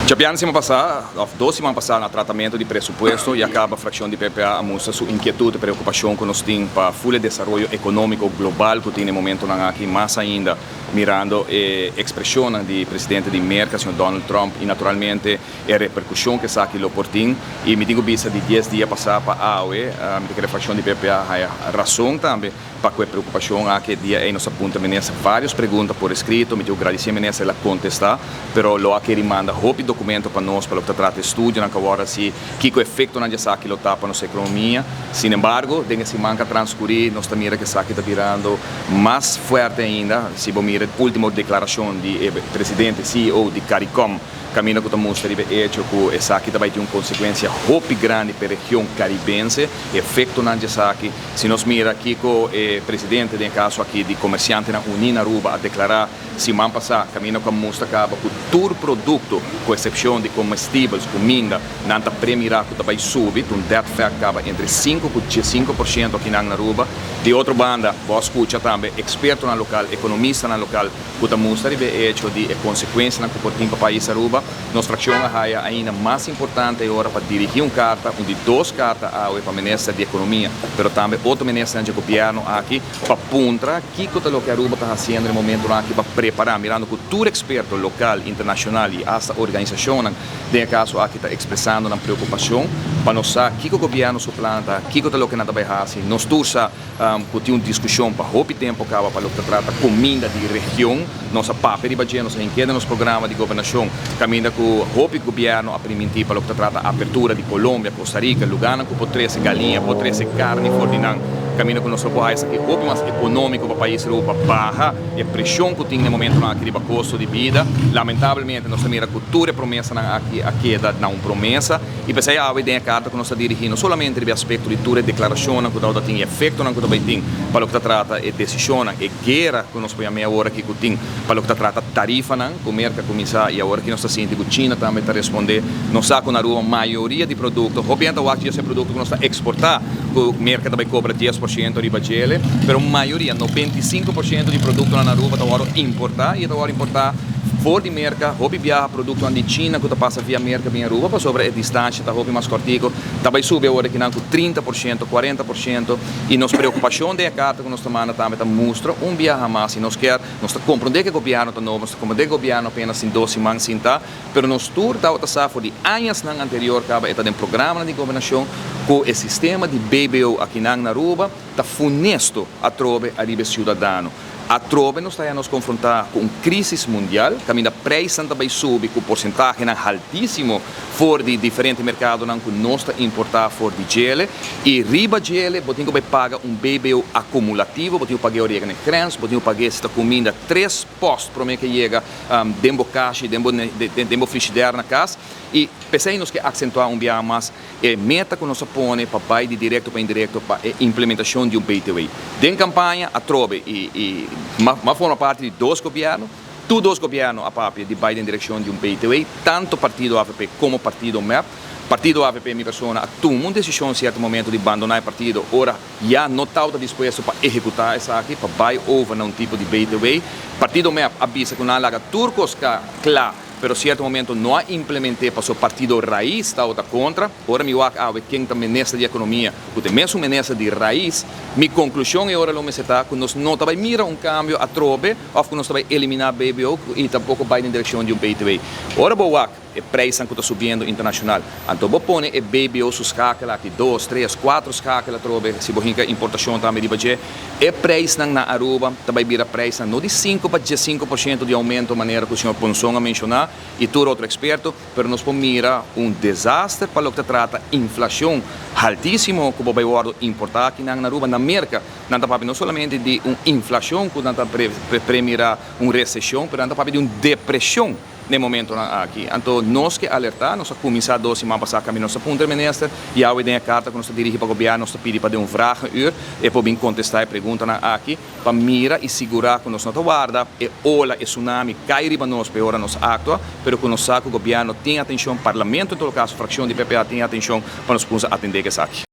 Já semana passada, 2 semanas passadas, no tratamento de pressuposto e acaba a fração de PPA a mostra sua inquietude e preocupação que nós temos para o full desenvolvimento econômico global que tem no momento aqui, mais ainda mirando a expressão do presidente de América, Sr. Donald Trump, e naturalmente a repercussão que está aqui no Portim. E me digo vista de 10 dias passar para a AUE, a fração de PPA a razão também para a preocupação aqui dia aí nós apunta menessa várias perguntas por escrito, me digo agradecer menessa ela contestar, pero lo aqui manda hope documento para nós para o que trata estudo na agora se que o efeito na já que lo tá para nossa economia. Sin embargo, dengue se manca transcurrir, nós também que está aqui está virando mais forte ainda, se vamos mirar a última declaração do presidente CEO de CARICOM, caminho que mostra que hecho que essa aqui vai ter uma consequência hope grande para a região caribense, efeito na já que se nós mira aqui com o presidente de caso aqui de comerciante na Unina Aruba a declarar se man passar caminho que mostra que todo produto com exceção de comestíveis, comida, nanta premira que vai subir, that fact acaba entre 5 e 5% aqui na Aruba. De outra banda, vou escutar também experto na local, economista na local, que mostra que hecho de consequência na comportamento para o país Aruba. Nossa fração é ainda mais importante agora para dirigir uma carta, de 2 cartas para o ministro de Economia, mas também outro ministro de governo aqui para apontar o que a Aruba está fazendo no momento aqui para preparar, mirando que todo experto local, internacional e essa organização, de caso aqui está expressando uma preocupação para nós saber o que o governo suplanta, o que nós vai fazer. Nós torça que tem uma discussão para o tempo para o que trata comida de região, nossa papel de badia, nossa enquete, nosso programa de governação, caminho que o governo a permitir para o que trata a abertura de Colômbia, Costa Rica, Lugano, que pode trazer galinha, pode trazer carne, fordinan, caminho que o nosso país aqui é mais econômico para o país Europa barra e a pressão que tem no momento aqui de custo de vida. Lamentavelmente, nós temos a cultura promessa aqui não promessa e pensei a ideia carta que nós estamos dirigindo somente no aspecto de toda declaração que dá tem efeito que também tem para o que trata e decisão e guerra que nós podemos agora que tem para o que trata tarifa não comerca começar e agora que nós está sentindo que China também está responder nós saco na rua a maioria de produtos obviamente o esse produto que nós está exportar o mercado também cobra 10% de bagele, mas a maioria 95% de produto na rua está agora importar e está agora importar fora de merca, hobby viaja produto de China que passa via merca bem Aruba, para sobre a distância, tá hobby mais cortico, também sube agora que não com 30%, 40% e nos preocupação de carta que nós tomamos também mostra viaja mais e nós quer, nós compreender que o governo está novo, nós compreender que o governo apenas em 12 semanas sim tá, pero nós tour tá outra safra de anos na anterior acaba está em programa de governação com o sistema de BBO aqui na Aruba, está funesto a trove a nível cidadão. A trove nós está a nos confrontar com crise mundial, caminho da preço também sube com porcentagem altíssimo fora de diferentes mercados que nós está importar fora de gele e riba gele, botinho que vai pagar BBO acumulativo, botinho pagar orégano crans, botinho pagar esta comida 3 postos para mim que chega dembo caixa, dembo frigideira na casa e pensei nós que acentuar dia mais meta que nós põe para pai de direto para indireto para a implementação de BTW. Den campanha a trove mas forma parte de 2 governos, todos os governos a papel de Biden em direção de BTW, tanto partido AVP como partido MEP. Partido AVP, minha pessoa, tomou uma decisão em certo momento de abandonar o partido, ora já não está disposto para executar essa aqui, para buy over num tipo de BTW. Partido MEP avisa que não há turcos claro, pero certo momento não implementei para o partido raiz está outra contra. Ora me vai quem também nessa de economia, que tem mesmo nessa de raiz. Minha conclusão é ora lo me está que nós não vai mirar cambio a trobe, ou que nós vai eliminar BBO e tampouco vai em direção de BTW. Ora boa é preço que está subindo internacional. Então vou pôr é BBO sus escala aqui 2, 3, 4 escala trobe, se vou importação também de budget, é preço na Aruba, também vira preço não de 5 para 15% de aumento, maneira que o senhor Ponson a mencionar e todo outro experto, pero nós podemos mirar desastre para o que trata inflação altíssimo que vai importar aqui na Aruba, na América, não somente de uma inflação que não está premirar uma recessão, mas não de uma depressão no momento aqui. Então, nós que alertar, nós começar 2 semanas passar caminho nossa punta ministro e a ideia carta que nós dirigimos para o governo, nós pedimos para dar vraag e para vir contestar e perguntar aqui para mirar e segurar que nós não guarda e ola e tsunami cai riba nós para hora nós atua, pero que nós sabe que o governo tem atenção, parlamento em todo caso, fração de PPA tem atenção para nós atender essa aqui.